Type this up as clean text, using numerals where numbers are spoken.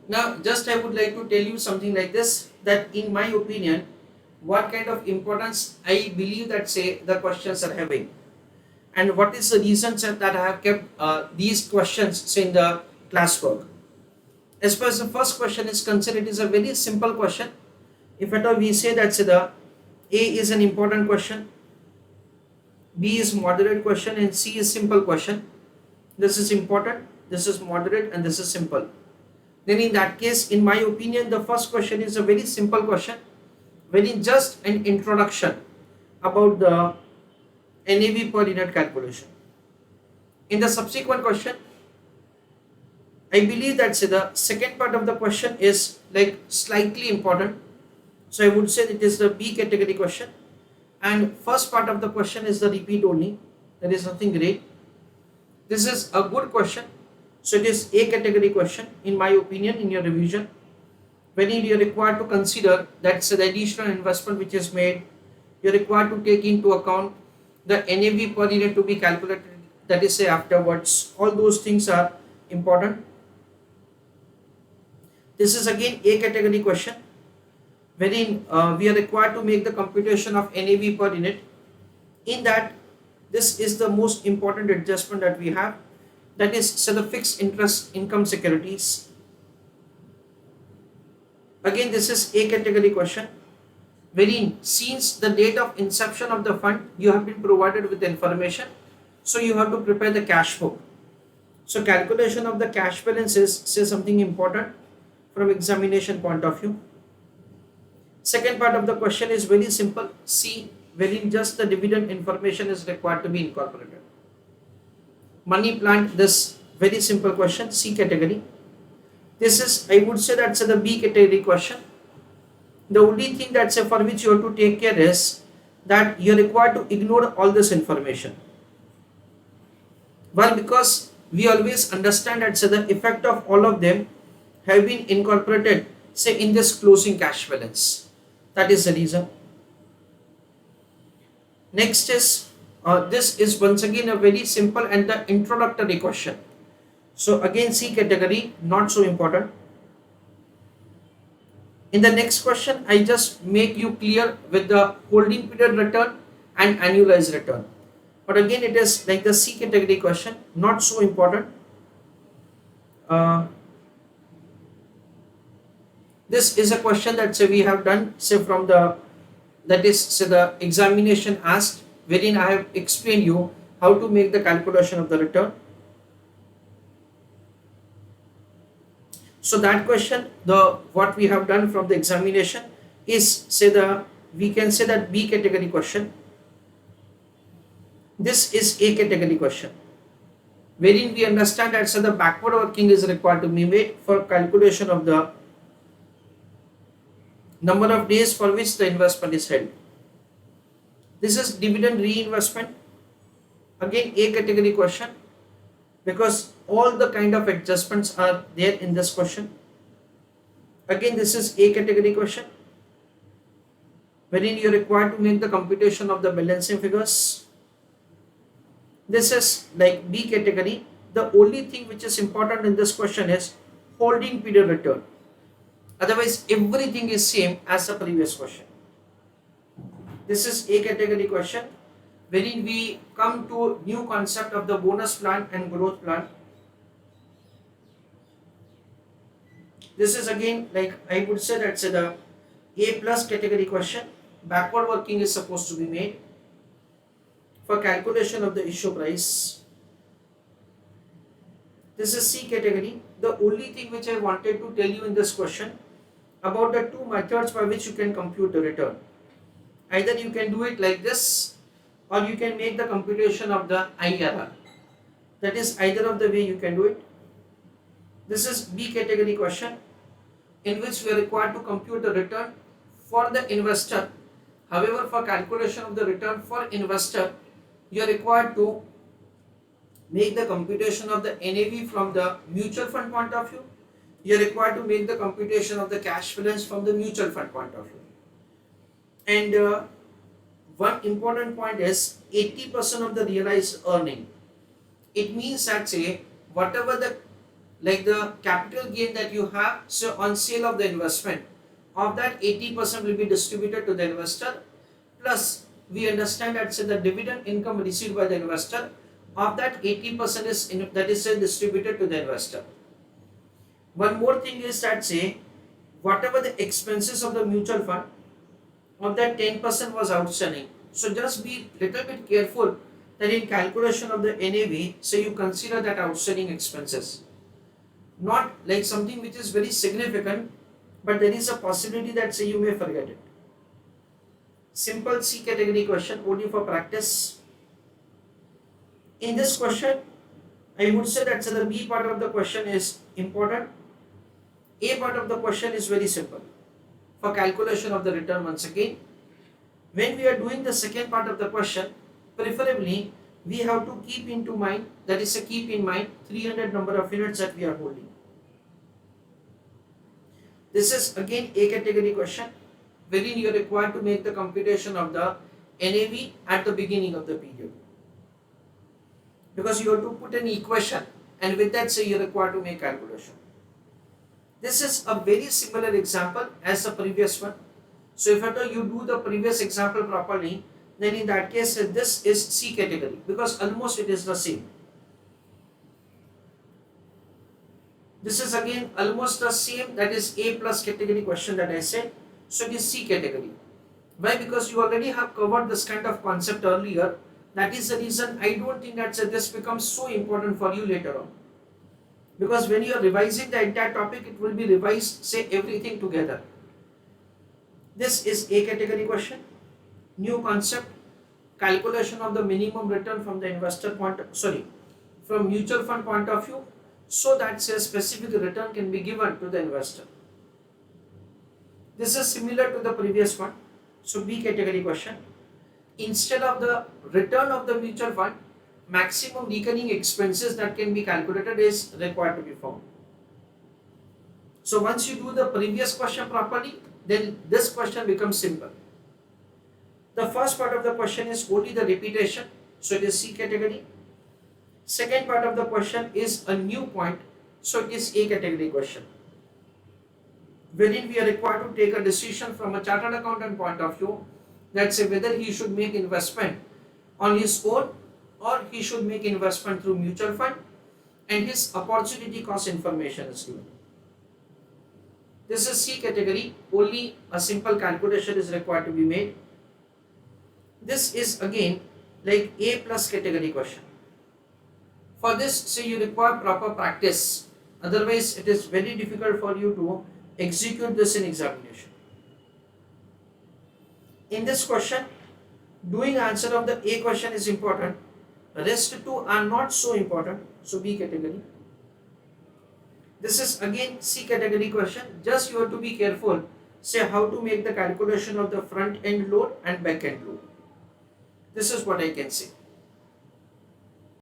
Now, just I would like to tell you something like this, that in my opinion, what kind of importance I believe that say the questions are having, and what is the reason sir, that I have kept these questions say in the classwork. As far as the first question is concerned, it is a very simple question. If at all we say that say the A is an important question, B is moderate question, and C is simple question. This is important, this is moderate, and this is simple. Then in that case, in my opinion, the first question is a very simple question, very just an introduction about the NAV per unit calculation. In the subsequent question, I believe that say the second part of the question is like slightly important. So I would say it is the B category question, and first part of the question is the repeat only. There is nothing great. This is a good question. So it is A category question in my opinion in your revision. When you are required to consider that's the additional investment which is made, you are required to take into account the NAV per unit to be calculated, that is say afterwards. All those things are important. This is again A category question wherein we are required to make the computation of NAV per unit. In that, this is the most important adjustment that we have, that is so the fixed interest income securities. Again, this is A category question wherein since the date of inception of the fund you have been provided with information, so you have to prepare the cash book. So calculation of the cash balance is say something important from examination point of view. Second part of the question is very simple, C, wherein just the dividend information is required to be incorporated. Money plant, this very simple question, C category. This is, I would say that's the B category question. The only thing that's for which you have to take care is that you're required to ignore all this information. Well, because we always understand that so the effect of all of them have been incorporated say in this closing cash balance. That is the reason. Next is this is once again a very simple and the introductory question. So again C category, not so important. In the next question, I just make you clear with the holding period return and annualized return. But again, it is like the C category question, not so important. Uh, this is a question that say we have done say from the, that is say the examination asked, wherein I have explained you how to make the calculation of the return. So that question, the what we have done from the examination is say the, we can say that B category question. This is A category question, wherein we understand that so the backward working is required to be made for calculation of the number of days for which the investment is held. This is dividend reinvestment, again A category question, because all the kind of adjustments are there in this question. Again, this is A category question, wherein you are required to make the computation of the balancing figures. This is like B category. The only thing which is important in this question is holding period return. Otherwise, everything is same as the previous question. This is A category question, wherein we come to new concept of the bonus plan and growth plan. This is again like I would say that's the A plus category question. Backward working is supposed to be made for calculation of the issue price. This is C category. The only thing which I wanted to tell you in this question about the two methods by which you can compute the return. Either you can do it like this, or you can make the computation of the IRR. That is either of the way you can do it. This is B category question, in which we are required to compute the return for the investor. However, for calculation of the return for investor, you are required to make the computation of the NAV from the mutual fund point of view. You are required to make the computation of the cash balance from the mutual fund point of view. And one important point is 80% of the realized earning. It means that say whatever the like the capital gain that you have, so on sale of the investment, of that 80% will be distributed to the investor, plus we understand that say the dividend income received by the investor, of that 80% is that is distributed to the investor. One more thing is that say whatever the expenses of the mutual fund, of that 10% was outstanding. So just be little bit careful that in calculation of the NAV, so you consider that outstanding expenses. Not like something which is very significant, but there is a possibility that say you may forget it. Simple C category question only for practice. In this question, I would say that the B part of the question is important. A part of the question is very simple. For calculation of the return, once again, when we are doing the second part of the question, preferably we have to keep into mind, that is keep in mind 300 number of units that we are holding. This is again A category question, wherein you are required to make the computation of the NAV at the beginning of the period. Because you have to put an equation, and with that say you are required to make calculation. This is a very similar example as the previous one. So if at all you do the previous example properly, then in that case this is C category, because almost it is the same. This is again almost the same, that is A plus category question that I said. So it is C category. Why? Because you already have covered this kind of concept earlier. That is the reason I don't think that this becomes so important for you later on. Because when you are revising the entire topic, it will be revised, say everything together. This is A category question. New concept, calculation of the minimum return from the investor from mutual fund point of view, so that say a specific return can be given to the investor. This is similar to the previous one. So B category question. Instead of the return of the mutual fund, maximum recurring expenses that can be calculated is required to be found. So once you do the previous question properly, then this question becomes simple. The first part of the question is only the repetition, so it is C category. Second part of the question is a new point, so it is A category question, wherein we are required to take a decision from a chartered accountant point of view, that say whether he should make investment on his own or he should make investment through mutual fund, and his opportunity cost information is given. This is C category, only a simple calculation is required to be made. This is again like A plus category question. For this, say you require proper practice, otherwise it is very difficult for you to execute this in examination. In this question, doing answer of the A question is important, rest two are not so important, so B category. This is again C category question, just you have to be careful, say how to make the calculation of the front end load and back end load. This is what I can say.